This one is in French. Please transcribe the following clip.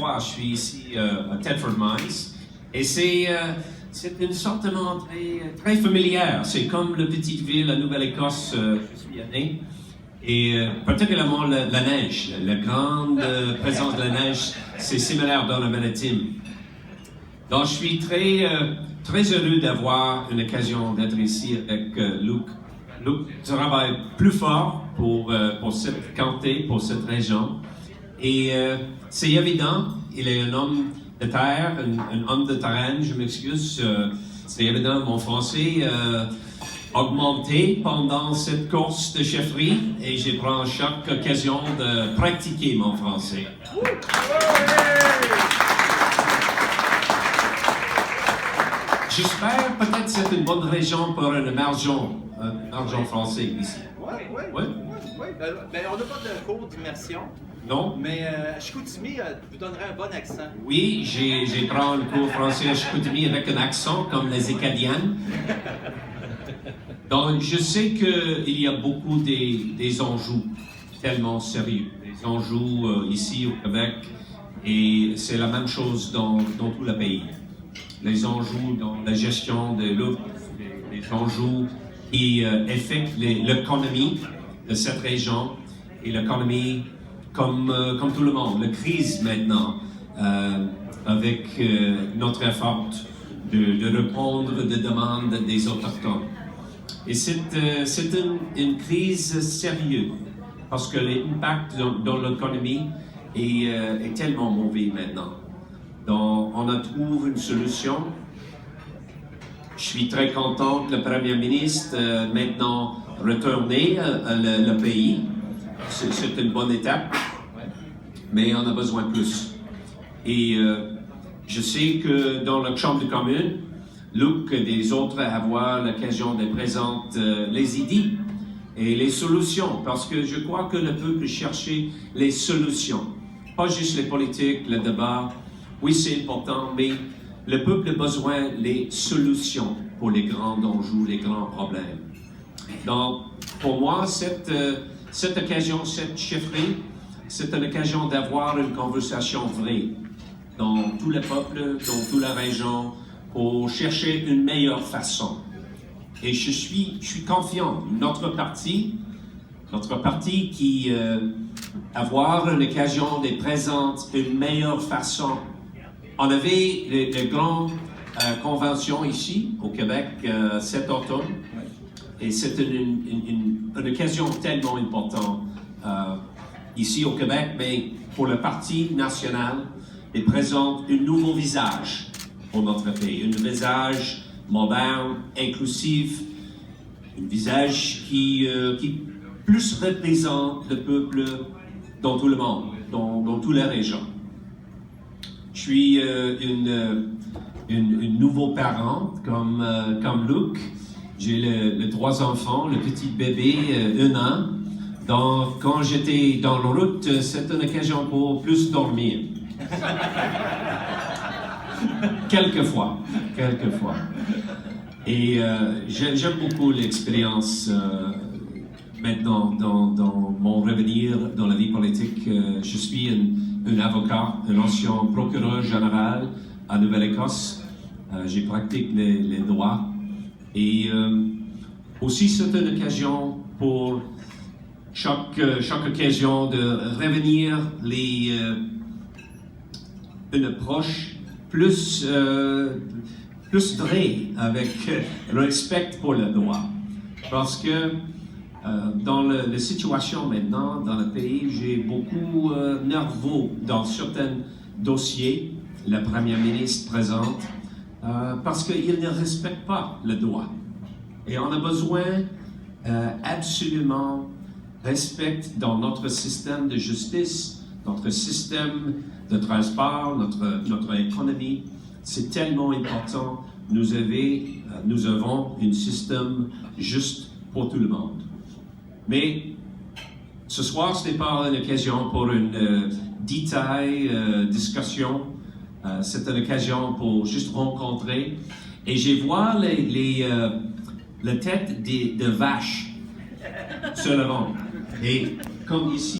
fois, je suis ici à Thetford Mines, et c'est une sorte d'entrée très familière. C'est comme la petite ville à Nouvelle-Écosse, je suis né. Et particulièrement la neige, la grande présence de la neige, c'est similaire dans le Maritime. Donc, je suis très heureux d'avoir une occasion d'être ici avec Luc. Luc travaille plus fort pour cette comté, pour cette région. Et c'est évident, il est un homme de terre, un homme de terrain, je m'excuse. C'est évident, mon français augmenté pendant cette course de chefferie et je prends chaque occasion de pratiquer mon français. J'espère peut-être que c'est une bonne région pour un argent français ici. Oui. Ben, on n'a pas de cours d'immersion. Non. Mais Chicoutimi vous donnerait un bon accent. Oui, j'ai pris un cours français à Chicoutimi avec un accent comme les Acadiennes. Donc, je sais qu'il y a beaucoup des enjeux tellement sérieux, des enjeux ici au Québec, et c'est la même chose dans tout le pays. Les enjeux dans la gestion de l'eau, les enjeux qui affectent l'économie de cette région et l'économie comme tout le monde, la crise maintenant, avec notre effort de répondre aux demandes des Autochtones. Et c'est une crise sérieuse parce que l'impact dans l'économie est tellement mauvais maintenant. Donc, on a trouvé une solution. Je suis très content que le Premier ministre maintenant retourné le pays. C'est une bonne étape, mais on a besoin de plus. Et je sais que dans la Chambre des communes, Luc et des autres avoir l'occasion de présenter les idées et les solutions, parce que je crois que le peuple cherche les solutions, pas juste les politiques, le débat. Oui, c'est important, mais le peuple a besoin des solutions pour les grands enjeux, les grands problèmes. Donc, pour moi, cette occasion, cette chefferie, c'est une occasion d'avoir une conversation vraie dans tout le peuple, dans toute la région, pour chercher une meilleure façon. Et je suis confiant. Notre parti qui avoir l'occasion de présenter une meilleure façon. On avait les grandes conventions ici au Québec cet automne, et c'est une occasion tellement importante ici au Québec, mais pour le Parti national, il présente un nouveau visage pour notre pays, un visage moderne, inclusif, un visage qui plus représente le peuple dans tout le monde, dans toutes les régions. Je suis une nouveau parent comme Luc. J'ai les 3 enfants, le petit bébé, 1 an. Donc, quand j'étais dans la route, c'était une occasion pour plus dormir. Quelquefois. Et j'aime beaucoup l'expérience maintenant dans mon revenir dans la vie politique. Je suis un avocat, un ancien procureur général à Nouvelle-Écosse. J'ai pratiqué les droits. Et aussi, c'est une occasion pour chaque occasion de revenir une approche plus vraie, avec respect pour le droit. Parce que dans la situation maintenant dans le pays, j'ai beaucoup nerveux dans certains dossiers, le Premier ministre présente, parce qu'il ne respecte pas le droit. Et on a besoin absolument respect dans notre système de justice, notre système de transport, notre économie. C'est tellement important. Nous avons un système juste pour tout le monde. Mais ce soir, ce n'est pas une occasion pour une discussion. C'est une occasion pour juste rencontrer. Et je vois les têtes de vaches se levant. Et comme ici,